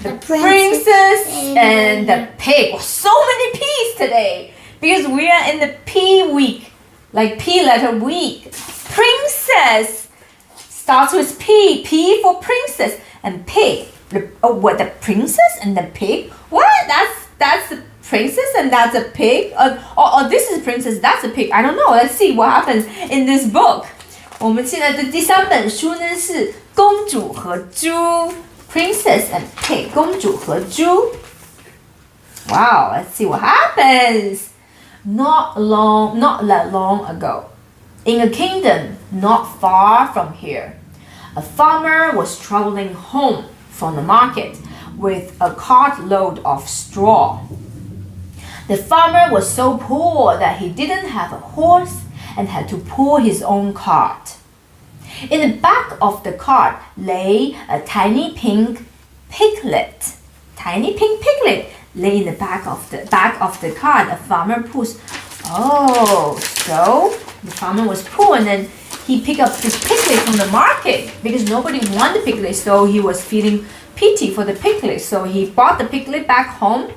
The princess and the pig. So many P's today because we are in the P week, like P letter week. Princess starts with P. P for princess and pig. What, the princess and the pig? What? That's the princess and that's a pig? Or this is princess, that's a pig. I don't know. Let's see what happens in this book. 我们现在的第3本书呢是公主和猪 Princess and Pig 公主和猪 Wow, let's see what happens. Not that long ago, in a kingdom not far from here, a farmer was traveling home from the market with a cartload of straw. The farmer was so poor that he didn't have a horse and had to pull his own cart. In the back of the cart lay a tiny pink piglet. Tiny pink piglet lay in the back of the cart. The farmer pulls. Oh, so the farmer was poor and then he picked up this piglet from the market because nobody wanted the piglet, so he was feeling pity for the piglet. So he brought the piglet back home.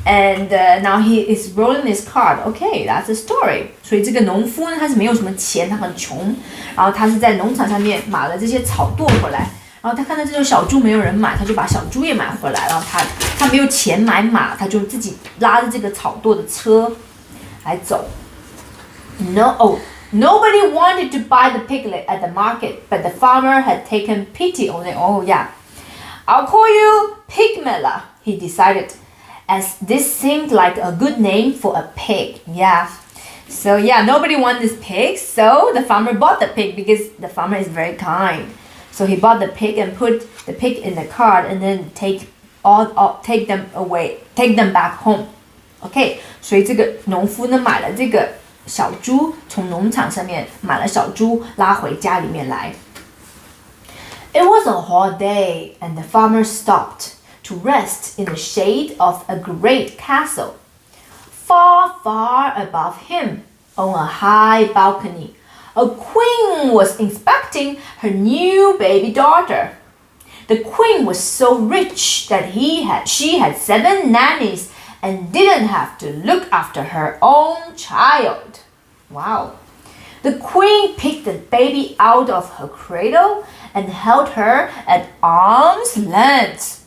And now he is rolling his cart. Okay, that's the story. 所以这个农夫呢，他是没有什么钱，他很穷，然后他是在农场上面买了这些草垛回来，然后他看到这种小猪没有人买，他就把小猪也买回来，然后他没有钱买马，他就自己拉着这个草垛的车来走。Nobody wanted to buy the piglet at the market, but the farmer had taken pity on it. Oh yeah, I'll call you Pigmella, he decided.As this seemed like a good name for a pig. Yeah. So yeah, nobody wanted this pig, so the farmer bought the pig because the farmer is very kind. So he bought the pig and put the pig in the cart and then take them back home. Okay, 所以这个农夫呢买了这个小猪，从农场上面买了小猪拉回家里面来。It was a hot day and the farmer stopped.To rest in the shade of a great castle. Far, far above him, on a high balcony, a queen was inspecting her new baby daughter. The queen was so rich that she had 7 nannies and didn't have to look after her own child. Wow. The queen picked the baby out of her cradle and held her at arm's length.Does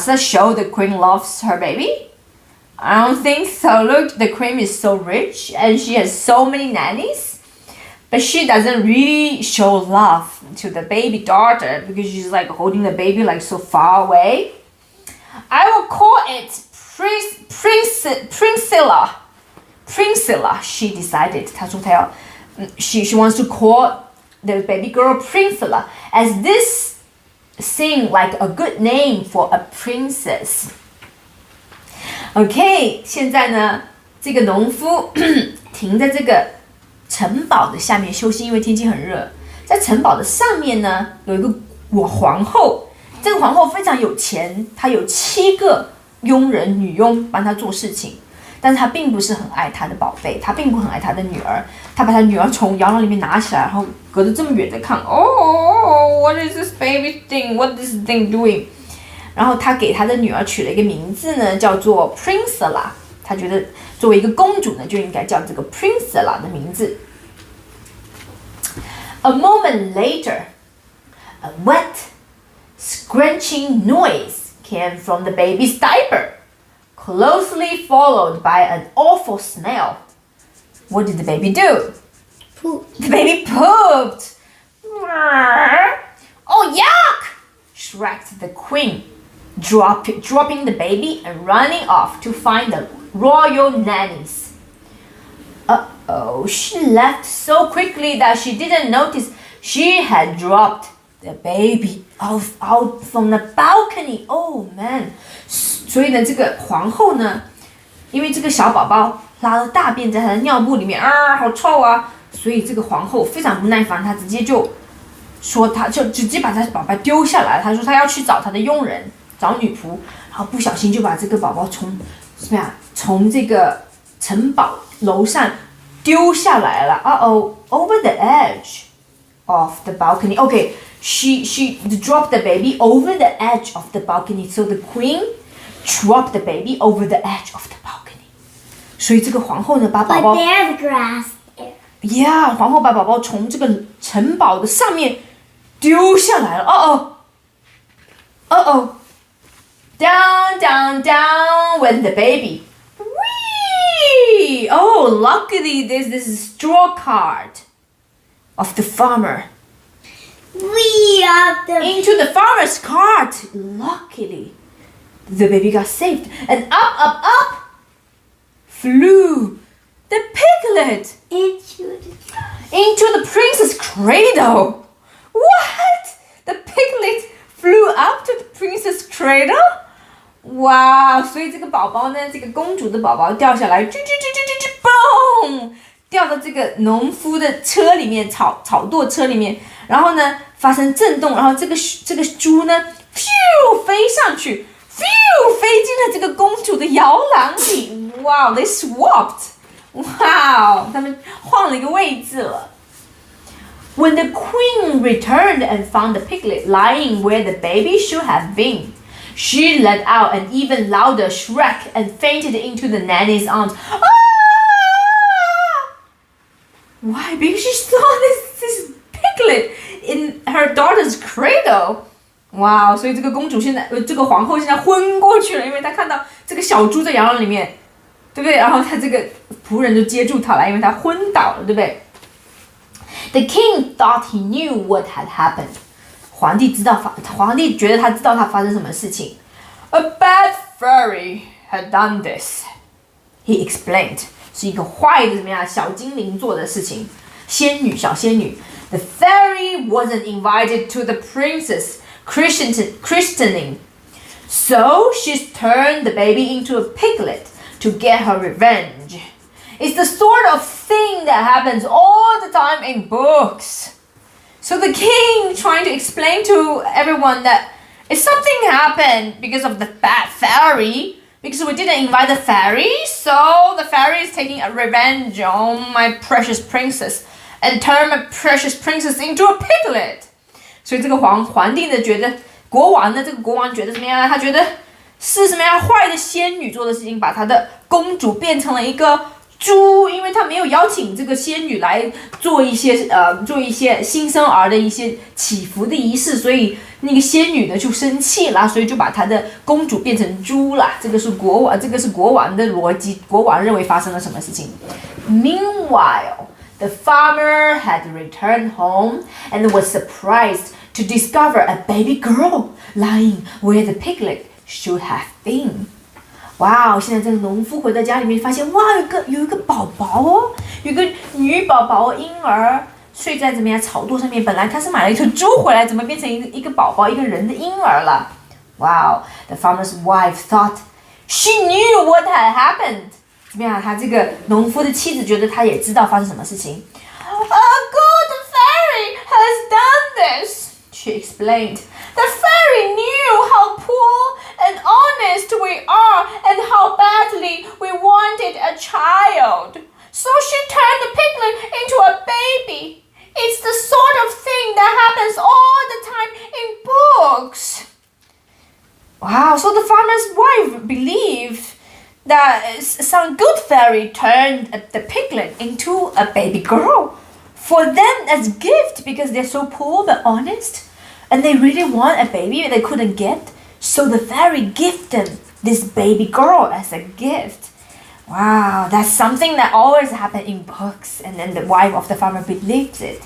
that show the queen loves her baby? I don't think so. Look, the queen is so rich and she has so many nannies. But she doesn't really show love to the baby daughter because she's like holding the baby like so far away. I will call it Princilla. Princilla, she decided. 她说她要, she wants to call the baby girl Princilla as this seemed like a good name for a princess. Okay, 现在呢，这个农夫停在这个城堡的下面休息，因为天气很热。在城堡的上面呢，有一个皇后。这个皇后非常有钱，她有7个佣人、女佣帮她做事情。但是她并不是很爱她的宝贝，她并不很爱她的女儿。她把她女儿从摇篮里面拿起来，然后隔得这么远的看。Oh, what is this baby thing? What is this thing doing? 然后她给她的女儿取了一个名字呢，叫做 Princella。她觉得作为一个公主呢，就应该叫这个 Princella 的名字。A moment later, a wet, scrunching noise came from the baby's diaper.Closely followed by an awful smell. What did the baby do? Poop. The baby pooped. Oh, yuck! Shrieked the queen, dropping the baby and running off to find the royal nannies. Uh-oh, she left so quickly that she didn't notice she had dropped the baby out from the balcony. Oh, man.所以呢，这个皇后呢，因为这个小宝宝拉了大便在她的尿布里面，好臭啊！所以这个皇后非常不耐烦，她直接就说，她就直接把她宝宝丢下来。她说她要去找她的佣人，找女仆，然后不小心就把这个宝宝从这个城堡楼上丢下来了。Uh-oh, over the edge of the balcony. Okay, she dropped the baby over the edge of the balcony. So the queen dropped the baby over the edge of the balcony. 所以这个皇后呢，把宝宝 But there's grass there. Yeah， 皇后把宝宝从这个城堡的上面丢下来了。Down, down, down went the baby. Whee! Oh, luckily there's this straw cart of the farmer. We are the Into the farmer's cart. Luckily, the baby got saved. And up flew the piglet into the princess' cradle. What? The piglet flew up to the princess' cradle? 哇，所以这个宝宝呢，这个公主的宝宝掉下来，嘣，掉到这个农夫的车里面，草垛车里面，然后呢发生震动，然后这个猪呢，飞上去，飞进了这个公主的摇篮里。Wow, they swapped. Wow, 他们换了一个位置了。When the queen returned and found the piglet lying where the baby should have been, she let out an even louder shriek and fainted into the nanny's arms. Ah! Why? Because she saw this piglet in her daughter's cradle. Wow! 所以这个公主现在，这个皇后现在昏过去了，因为她看到这个小猪在摇篮里面，对不对？然后她这个仆人就接住她了，因为她昏倒了，对不对？The king thought he knew what had happened. 皇帝觉得他知道他发生什么事情。A bad fairy had done this. He explained. 是一个坏的怎么样小精灵做的事情，小仙女。The fairy wasn't invited to the princess christening, so she turned the baby into a piglet to get her revenge. It's the sort of thing that happens all the time in books. So the king trying to explain to everyone that if something happened because of the bad fairy, because we didn't invite the fairy, so the fairy is taking a revenge on my precious princess and turn my precious princess into a piglet. 所以这个皇帝呢觉得国王觉得怎么样？他觉得是什么样坏的仙女做的事情，把他的公主变成了一个猪，因为他没有邀请这个仙女来做一些新生儿的一些祈福的仪式，所以那个仙女呢就生气了，所以就把她的公主变成猪了。这个是国王的逻辑，国王认为发生了什么事情。Meanwhile, the farmer had returned home and was surprised to discover a baby girl lying where the piglet should have been. 哇！现在这个农夫回到家里面，发现哇，有一个宝宝哦，有个女宝宝婴儿睡在怎么样草垛上面。本来他是买了一头猪回来，怎么变成一个宝宝，一个人的婴儿了？哇 ！The farmer's wife thought she knew what had happened. 怎么样？他这个农夫的妻子觉得他也知道发生什么事情。A good fairy has done this, she explained. The fairy knew how poor and honest we are and how badly we wanted a child. So she turned the piglet into a baby. It's the sort of thing that happens all the time in books. Wow, so the farmer's wife believed that some good fairy turned the piglet into a baby girl for them as a gift because they're so poor but honest. And they really want a baby they couldn't get, so the fairy gifted them this baby girl as a gift. Wow, that's something that always happens in books, and then the wife of the farmer believes it.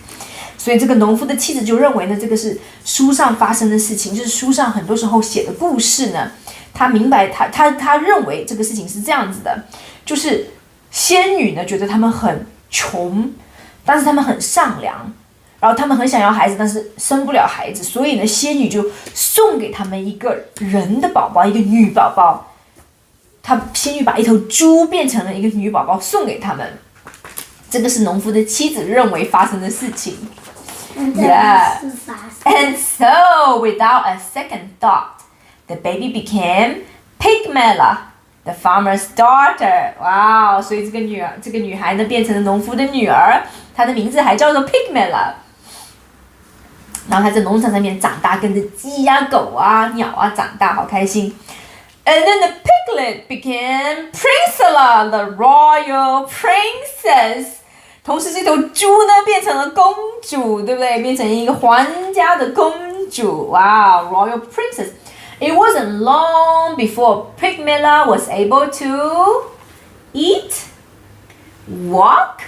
所以这个农夫的妻子就认为呢，这个是书上发生的事情，就是书上很多时候写的故事呢。他明白，他认为这个事情是这样子的，就是仙女呢觉得他们很穷，但是他们很善良。然后他们很想要孩子，但是生不了孩子，所以呢，仙女就送给他们一个人的宝宝，一个女宝宝。仙女把一头猪变成了一个女宝宝送给他们。这个是农夫的妻子认为发生的事情。Yeah. And so, without a second thought, the baby became Pigmella, the farmer's daughter. Wow! 所以这个女孩呢变成了农夫的女儿，她的名字还叫做 Pigmella. 然后他在农场上面长大，跟着鸡啊、狗啊、鸟啊长大，好开心。And then the piglet became Princella, the royal princess. 同时，这头猪呢变成了公主，对不对？变成一个皇家的公主。Wow, royal princess. It wasn't long before Pigmella was able to eat, walk,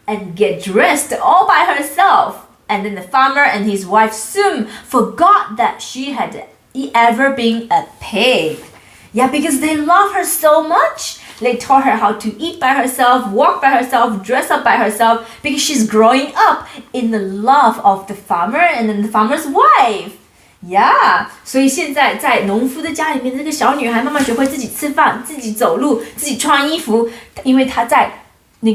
and get dressed all by herself. And then the farmer and his wife soon forgot that she had ever been a pig. Yeah, because they love her so much. They taught her how to eat by herself, walk by herself, dress up by herself, because she's growing up in the love of the farmer and then the farmer's wife. Yeah, 所以现在在农夫的家里面，这个小女孩慢慢学会自己吃饭、自己走路、自己穿衣服，因为她在那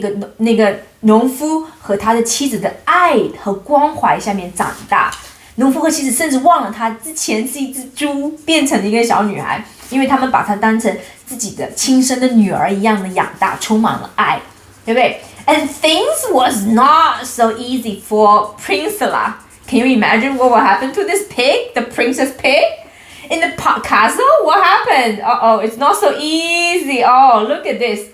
个农夫和他的妻子的爱和关怀下面长大。农夫和妻子甚至忘了她之前是一只猪，变成了一个小女孩，因为他们把她当成自己的亲生的女儿一样的养大，充满了爱，对不对 ？And things was not so easy for Princella. Can you imagine what will happen to this pig, the princess pig? In the castle, what happened? Uh-oh, it's not so easy. Oh, look at this.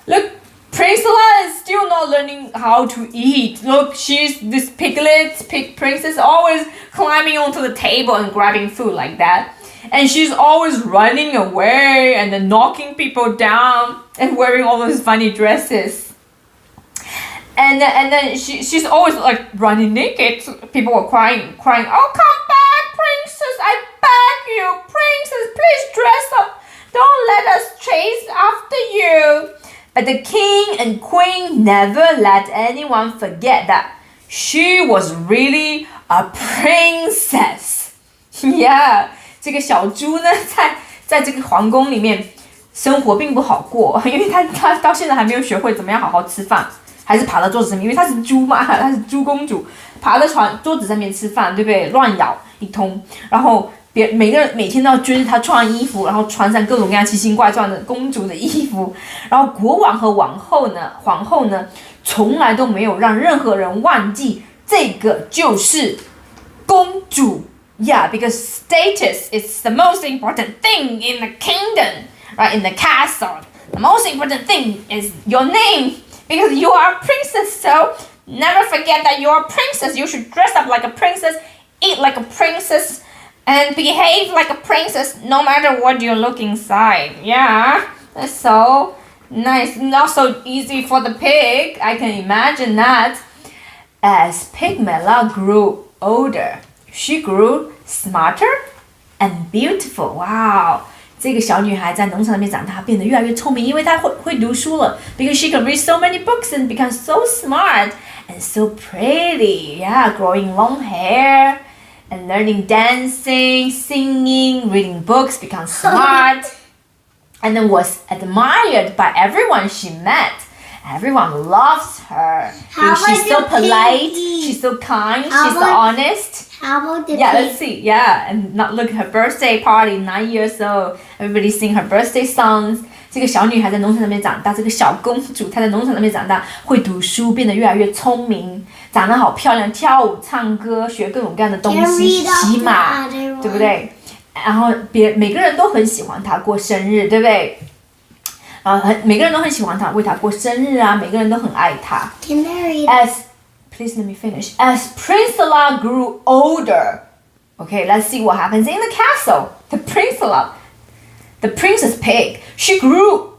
Look, Princella is still not learning how to eat. Look, she's this pig princess, always climbing onto the table and grabbing food like that. And she's always running away and then knocking people down and wearing all those funny dresses. And then she's always like running naked. People were crying, oh, come back, princess, I beg you, princess, please dress up. Don't let us chase after you. But the king and queen never let anyone forget that she was really a princess. Yeah, 这个小猪呢，在这个皇宫里面生活并不好过，因为她到现在还没有学会怎么样好好吃饭。还是爬到桌子上面，因为她是猪嘛，她是猪公主，爬在桌子上面吃饭，对不对？乱咬一通，然后每个人每天都要追着她穿衣服，然后穿上各种各样奇形怪状的公主的衣服，然后国王和皇后呢，从来都没有让任何人忘记这个就是公主。Yeah, because status is the most important thing in the kingdom, right? In the castle, the most important thing is your name.Because you are a princess, so never forget that you're a princess. You should dress up like a princess, eat like a princess, and behave like a princess no matter what you look inside. Yeah, that's so nice. Not so easy for the pig. I can imagine that. As Pigmella grew older, she grew smarter and beautiful. Wow.这个小女孩在农场里面长大，变得越来越聪明，因为她会读书了。Because she can read so many books and become so smart and so pretty. Yeah, growing long hair and learning dancing, singing, reading books, become smart, and then was admired by everyone she met. Everyone loves her. She's so polite. She's so kind. She's so honest. How about the Yeah, let's see. Yeah, and not look her birthday party, 9 years old. Everybody sing her birthday songs. 这个小女孩在农场上面长大，这个小公主她在农场上面长大，会读书，变得越来越聪明，长得好漂亮，跳舞、唱歌，学各种各样的东西，骑马，对不对？然后每个人都很喜欢她过生日，对不对？每个人都很喜欢她，为她过生日啊，每个人都很爱她。Please let me finish. As Princella grew older, okay, let's see what happens in the castle. The princess pig, she grew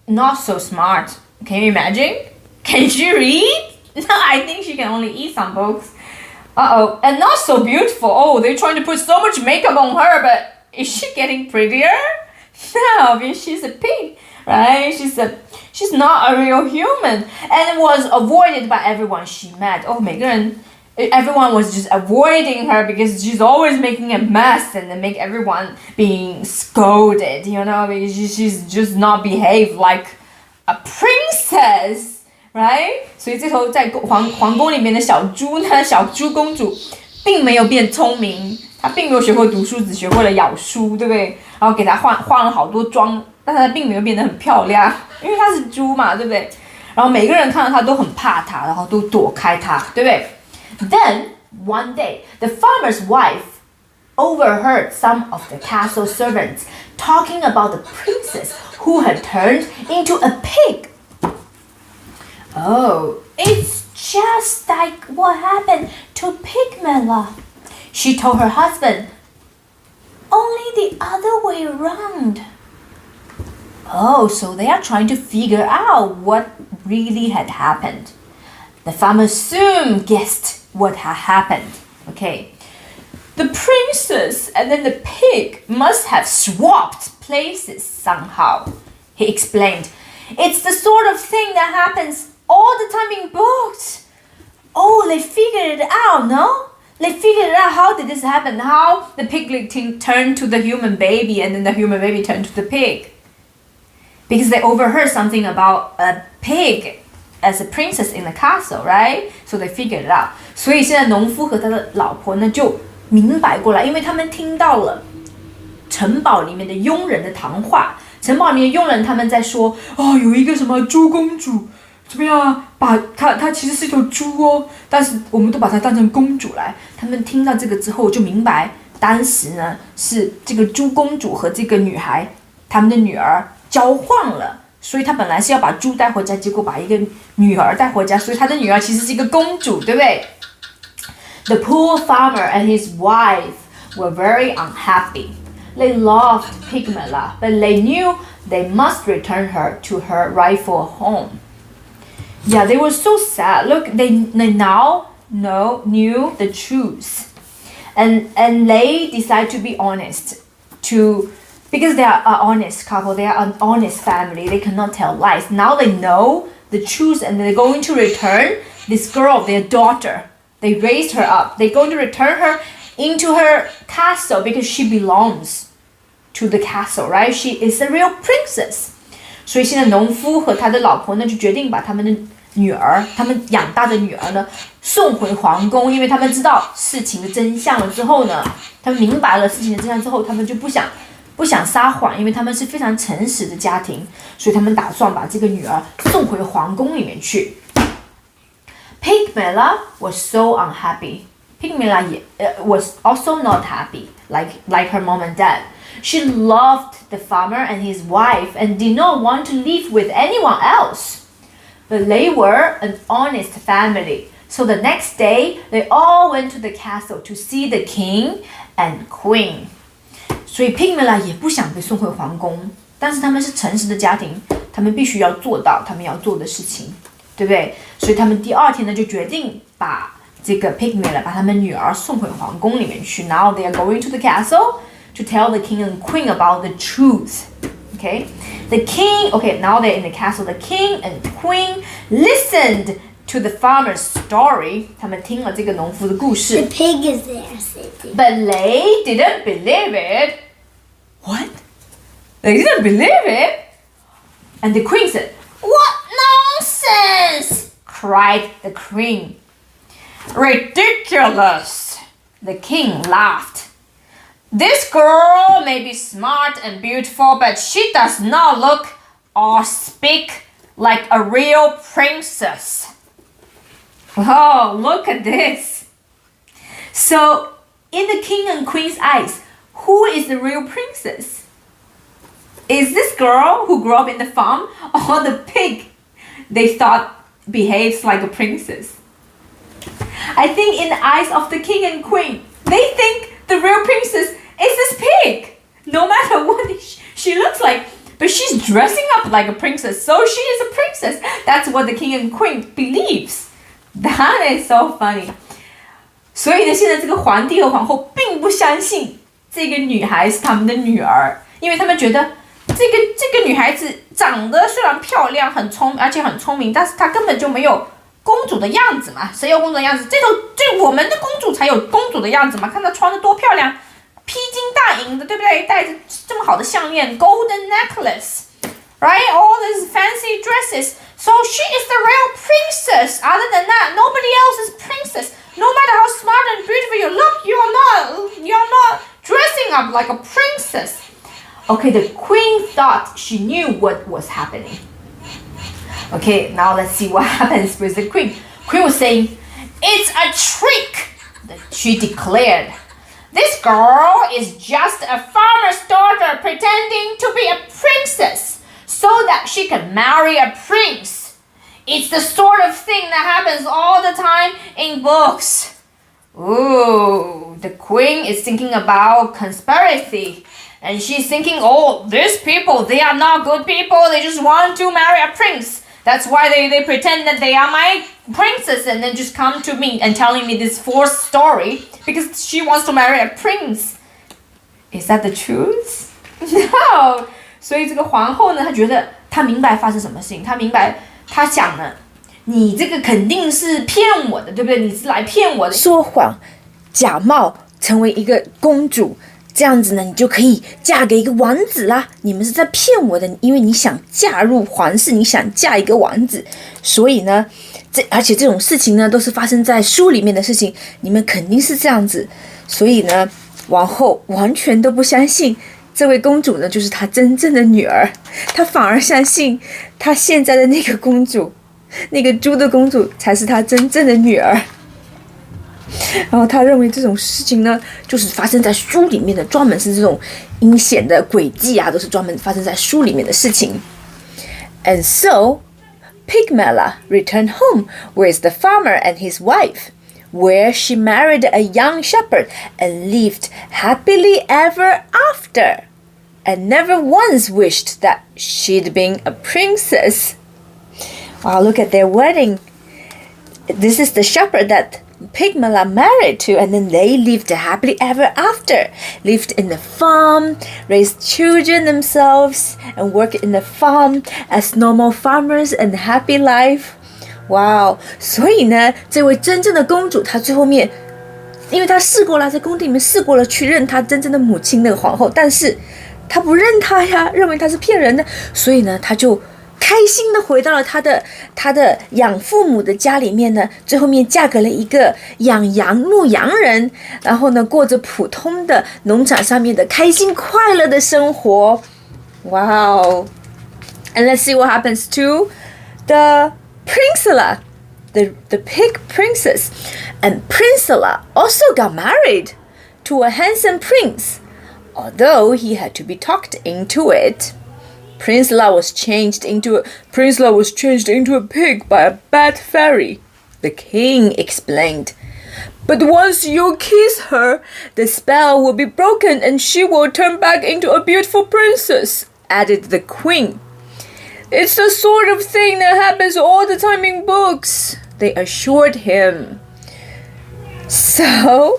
not so smart. Can you imagine? Can she read? No, I think she can only eat some books. Uh-oh, and not so beautiful. Oh, they're trying to put so much makeup on her, but is she getting prettier? No, because she's a pig, right? She's not a real human, and was avoided by everyone she met. Oh, everyone was just avoiding her because she's always making a mess and then make everyone being scolded, because she's just not behaved like a princess, right? 所以这头在皇宫里面的小猪呢，小猪公主，并没有变聪明，她并没有学会读书，只学会了咬书，对不对？然后给她化了好多妆。但她并没有变得很漂亮，因为她是猪嘛，对不对？然后每个人看到她都很怕她，然后都躲开她，对不对？Then one day, the farmer's wife overheard some of the castle servants talking about the princess who had turned into a pig. Oh, it's just like what happened to Pigmella, she told her husband. Only the other way around. Oh, so they are trying to figure out what really had happened. The farmer soon guessed what had happened. Okay. The princess and then the pig must have swapped places somehow, he explained. It's the sort of thing that happens all the time in books. Oh, they figured it out, no? They figured out how did this happen, how the piglet turned to the human baby and then the human baby turned to the pig. Because they overheard something about a pig as a princess in the castle, right? So they figured it out. 所以现在农夫和他的老婆呢就明白过来，因为他们听到了城堡里面的佣人的谈话。城堡里面的佣人他们在说，哦，有一个什么猪公主，怎么样啊？把她其实是一头猪哦，但是我们都把她当成公主来。他们听到这个之后就明白，当时呢是这个猪公主和这个女孩，他们的女儿交换了，所以他本来是要把猪带回家，结果把一个女儿带回家，所以他的女儿其实是一个公主，对不对？ The poor farmer and his wife were very unhappy. They loved Pigmella, but they knew they must return her to her rightful home. Yeah, they were so sad. Look, they now knew the truth. And they decided to be honest, because they are an honest couple, they are an honest family, they cannot tell lies. Now they know the truth and they're going to return this girl, their daughter. They raised her up. They're going to return her into her castle because she belongs to the castle, right? She is a real princess. 所以现在农夫和他的老婆呢就决定把他们的女儿，他们养大的女儿呢送回皇宫，因为他们知道事情的真相了之后呢，他们明白了事情的真相之后，他们就不想撒谎，因为他们是非常诚实的家庭，所以他们打算把这个女儿送回皇宫里面去。Pigmella was so unhappy. Pigmella was also not happy, like her mom and dad. She loved the farmer and his wife and did not want to live with anyone else. But they were an honest family. So the next day, they all went to the castle to see the king and queen. 所以 Pigmella 也不想被送回皇宫，但是他们是诚实的家庭，他们必须要做到他们要做的事情，对不对？所以他们第二天呢就决定把这个 Pigmella 把他们女儿送回皇宫里面去。Now they are going to the castle to tell the king and queen about the truth. Okay, the king. Okay, now they're in the castle. The king and queen listened to the farmer's story. 他们听了这个农夫的故事。 The pig is there sitting. But they didn't believe it. What? They didn't believe it? And the queen said, "What nonsense!" cried the queen. "Ridiculous!" The king laughed. "This girl may be smart and beautiful, but she does not look or speak like a real princess." Oh, look at this. So, in the king and queen's eyes, who is the real princess? Is this girl who grew up in the farm or the pig they thought behaves like a princess? I think in the eyes of the king and queen, they think the real princess is this pig. No matter what she looks like, but she's dressing up like a princess, so she is a princess. That's what the king and queen believes. That is so funny. 所以呢，现在这个皇帝和皇后并不相信这个女孩是他们的女儿，因为他们觉得这个女孩子长得虽然漂亮、而且很聪明，但是她根本就没有公主的样子嘛。谁有公主的样子？这我们的公主才有公主的样子嘛！看她穿得多漂亮，披金戴银的，对不对？戴着这么好的项链 ，golden necklace, right? All these fancy dresses. So she is the real princess. Other than that, nobody else is princess. No matter how smart and beautiful you look, you're not dressing up like a princess. Okay, the queen thought she knew what was happening. Okay, now let's see what happens with the queen. Queen was saying, "It's a trick. She declared, "This girl is just a farmer's daughter pretending to be a princess so that she can marry a prince. It's the sort of thing that happens all the time in books." Ooh, the queen is thinking about conspiracy. And she's thinking, oh, these people, they are not good people. They just want to marry a prince. That's why they pretend that they are my princess and then just come to me and telling me this false story because she wants to marry a prince. Is that the truth? No. 所以这个皇后呢，她觉得她明白发生什么事情，她明白，她想呢，你这个肯定是骗我的，对不对？你是来骗我的，说谎，假冒成为一个公主。这样子呢，你就可以嫁给一个王子啦。你们是在骗我的，因为你想嫁入皇室，你想嫁一个王子，所以呢，而且这种事情呢，都是发生在书里面的事情，你们肯定是这样子。所以呢，王后完全都不相信这位公主呢，就是她真正的女儿，她反而相信她现在的那个公主，那个猪的公主才是她真正的女儿。然后他认为这种事情呢，就是发生在书里面的，专门是这种阴险的诡计啊，都是专门发生在书里面的事情。And so, Pigmella returned home with the farmer and his wife, where she married a young shepherd and lived happily ever after, and never once wished that she'd been a princess. Wow, look at their wedding. This is the shepherd that Pigmella married to, and then they lived happily ever after. Lived in the farm, raised children themselves, and worked in the farm as normal farmers and happy life. Wow! 所以呢，这位真正的公主，她最后面，因为她试过了，在宫廷里面试过了去认她真正的母亲那个皇后，但是她不认她呀，认为她是骗人的，所以呢，她就开心的回到了她的养父母的家里面呢，最后面嫁给了一个牧羊人，然后呢过着普通的农场上面的开心快乐的生活。Wow! And let's see what happens to the Princella, the pig princess. And Princella also got married to a handsome prince, although he had to be talked into it. Princella was changed into a pig by a bad fairy, the king explained. But once you kiss her, the spell will be broken and she will turn back into a beautiful princess, added the queen. It's the sort of thing that happens all the time in books, they assured him. So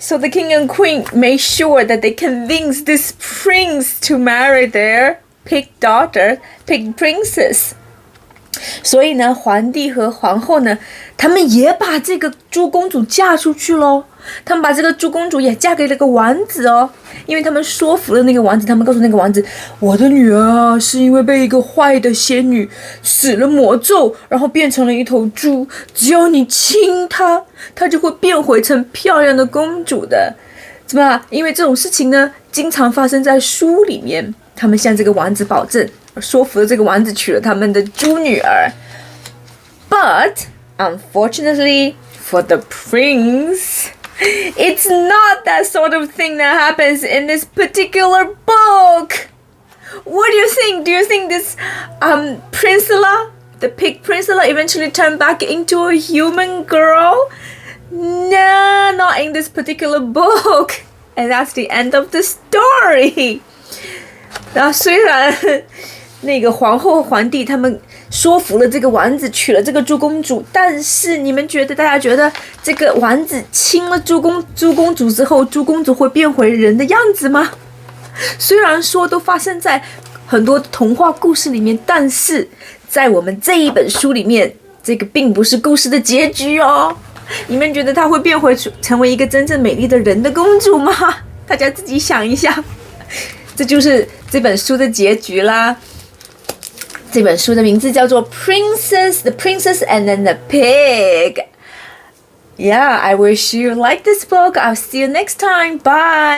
the king and queen made sure that they convinced this prince to marry their pig daughter, pig princess. 所以呢，皇帝和皇后呢，他们也把这个猪公主嫁出去咯。他们把这个猪公主也嫁给了个王子哦，因为他们说服了那个王子，他们告诉那个王子，我的女儿啊，是因为被一个坏的仙女使了魔咒，然后变成了一头猪，只要你亲她，她就会变回成漂亮的公主的。怎么？因为这种事情呢，经常发生在书里面。他们向这个王子保证，说服了这个王子娶了他们的猪女儿。But unfortunately for the prince, it's not that sort of thing that happens in this particular book. What do you think? Do you think this Princella, the pig Princella, eventually turned back into a human girl? No, not in this particular book. And that's the end of the story. 然后虽然那个皇后和皇帝他们说服了这个王子娶了这个猪公主，但是你们觉得，大家觉得这个王子亲了猪公主之后，猪公主会变回人的样子吗？虽然说都发生在很多童话故事里面，但是在我们这一本书里面，这个并不是故事的结局哦。你们觉得她会变回成为一个真正美丽的人的公主吗？大家自己想一下。这就是这本书的结局啦。这本书的名字叫做 The Princess and then the Pig. Yeah, I wish you like this book. I'll see you next time. Bye.